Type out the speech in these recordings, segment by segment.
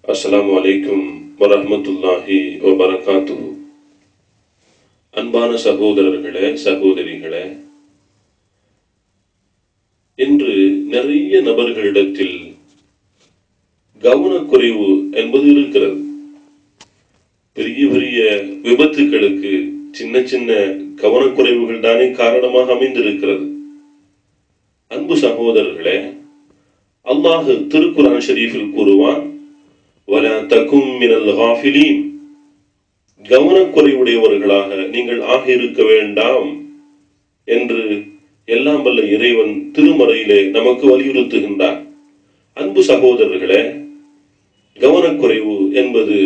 அஸ்ஸலாமு அலைக்கும் வரஹ்மத்துல்லாஹி வபரகாத்துஹு. அன்பான சகோதரர்களே, சகோதரிகளே, இன்று நிறைய நபர்களிடத்தில் கவனக்குறைவு என்பது இருக்கிறது. பெரிய பெரிய விபத்துகளுக்கு சின்ன சின்ன கவனக்குறைவுகள் தானே காரணமாக அமைந்திருக்கிறது. அன்பு சகோதரர்களே, அல்லாஹ் திருக்குர்ஆன் ஷரீஃபில் கூறுவான், வலா தகும் மினல் காஃபிலீன், கவனக்குறைவுடையவர்களாக நீங்கள் ஆகியிருக்க வேண்டாம் என்று எல்லாம் வல்ல இறைவன் திருமறையிலே நமக்கு வலியுறுத்துகின்றார். அன்பு சகோதரர்களே, கவனக்குறைவு என்பது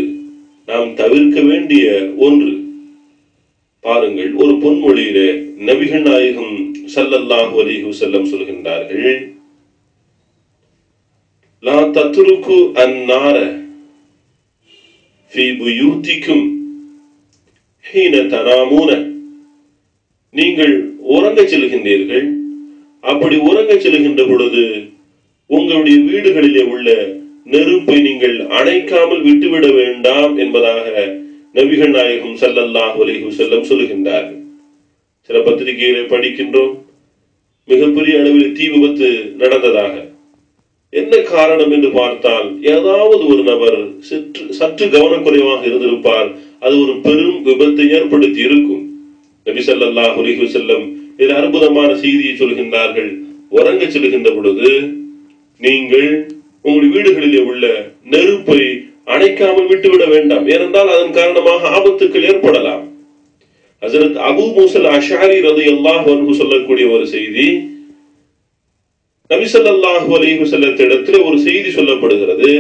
நாம் தவிர்க்க வேண்டிய ஒன்று. பாருங்கள், ஒரு பொன்மொழியிலே நபிகள் நாயகம் ஸல்லல்லாஹு அலைஹி வஸல்லம் சொல்கின்றார்கள், லா தத்ருக்கு அன்னார ஃபீ புயூதிக்கும் ஹீன தனாமூன, நீங்கள் உறங்கச் செல்கின்றீர்கள், அப்படி உறங்கச் செல்கின்ற பொழுது உங்களுடைய வீடுகளிலே உள்ள நெருப்பை நீங்கள் அணைக்காமல் விட்டுவிட வேண்டாம் என்பதாக நபிகள் நாயகம் ஸல்லல்லாஹு அலைஹி வஸல்லம் சொல்கின்றார்கள். சில பத்திரிகைகளை படிக்கின்றோம், மிகப்பெரிய அளவில் தீ விபத்து நடந்ததாக. என்ன காரணம் என்று பார்த்தால், ஏதாவது ஒரு நபர் சற்று கவனக்குறைவாக இருந்திருப்பார், அது ஒரு பெரும் விபத்தை ஏற்படுத்தி இருக்கும். நபி ஸல்லல்லாஹு அலைஹி வஸல்லம் இதில் அற்புதமான செய்தியை சொல்கின்றார்கள். உறங்க செல்கின்ற பொழுது நீங்கள் உங்கள் வீடுகளிலே உள்ள நெருப்பை அணைக்காமல் விட்டுவிட வேண்டாம், ஏனென்றால் அதன் காரணமாக ஆபத்துக்கள் ஏற்படலாம். ஹஜ்ரத் அபூ மூஸல் அஷ்அரி ரலியல்லாஹு அன்ஹு சொல்லக்கூடிய ஒரு செய்தி, நபி ஸல்லல்லாஹு அலைஹி வஸல்லத்திடத்தில் ஒரு செய்தி சொல்லப்படுகிறது.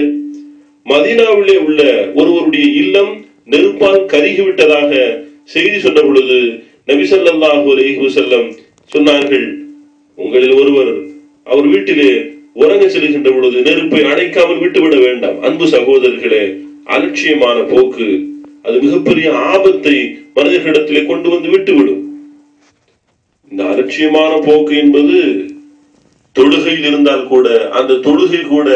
மதீனாவிலே உள்ள ஒருவருடைய இல்லம் நெருப்பால் கருகிவிட்டதாக செய்தி சொன்ன பொழுது நபி ஸல்லல்லாஹு அலைஹி வஸல்லம் சொன்னார்கள், உங்களில் ஒருவர் அவர் வீட்டிலே உறங்க செல்கின்ற பொழுது நெருப்பை அணைக்காமல் விட்டுவிட வேண்டாம். அன்பு சகோதரர்களே, அலட்சியமான போக்கு அது மிகப்பெரிய ஆபத்தை மனிதர்களிடத்திலே கொண்டு வந்து விட்டுவிடும். இந்த அலட்சியமான போக்கு என்பது தொழுகையில் இருந்தால் கூட அந்த தொழுகை கூட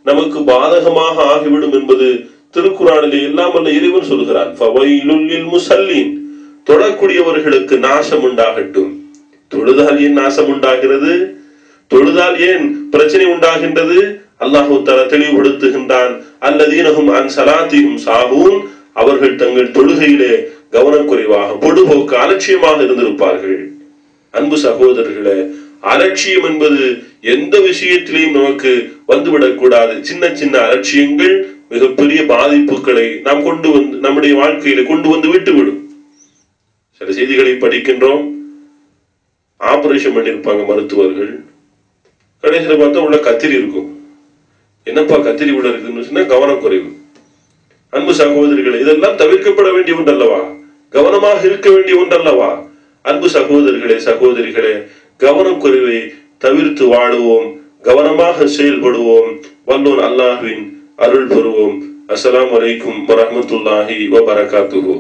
நமக்கு பாதகமாக ஆகிவிடும் என்பது திருக்குர்ஆனிலே எல்லாம் வல்ல இறைவன் சொல்கிறான். ஃபவைலுல் லில் முஸல்லீன், தொழக்கூடியவர்களுக்கு நாசம் உண்டாகட்டும். தொழுதால் ஏன் நாசம் உண்டாகிறது? தொழுதால் ஏன் பிரச்சனை உண்டாகின்றது? அல்லாஹ் தஆலா தெளிவுபடுத்துகின்றான், அல்லதீனஹும் அன் ஸலாத்திஹிம் சாஹூன், அவர்கள் தங்கள் தொழுகையிலே கவனக்குறைவாக பொடுபோக்கு அலட்சியமாக இருந்திருப்பார்கள். அன்பு சகோதரர்களே, அலட்சியம் என்பது எந்த விஷயத்திலையும் நமக்கு வந்துவிடக் கூடாது. சின்ன சின்ன அலட்சியங்கள் மிகப்பெரிய பாதிப்புகளை நாம் கொண்டு வந்து நம்முடைய வாழ்க்கையில கொண்டு வந்து விட்டுவிடும். சில செய்திகளை படிக்கின்றோம், ஆபரேஷன் பண்ணியிருப்பாங்க மருத்துவர்கள், கடைசியில் பார்த்தா உள்ள கத்திரி இருக்கும். என்னப்பா கத்திரி உள்ள இருக்குன்னு சொன்னா கவனக்குறைவு. அன்பு சகோதரிகளை, இதெல்லாம் தவிர்க்கப்பட வேண்டிய ஒன்றல்லவா? கவனமாக இருக்க வேண்டிய ஒன்றல்லவா? அன்பு சகோதரர்களே, சகோதரிகளே, கவனக்குறைவை தவிர்த்து வாழுவோம், கவனமாக செயல்படுவோம், வல்லோன் அல்லாஹ்வின் அருள் பெறுவோம். அஸ்ஸலாமு அலைக்கும் வரஹ்மத்துல்லாஹி வபரகாத்துஹு.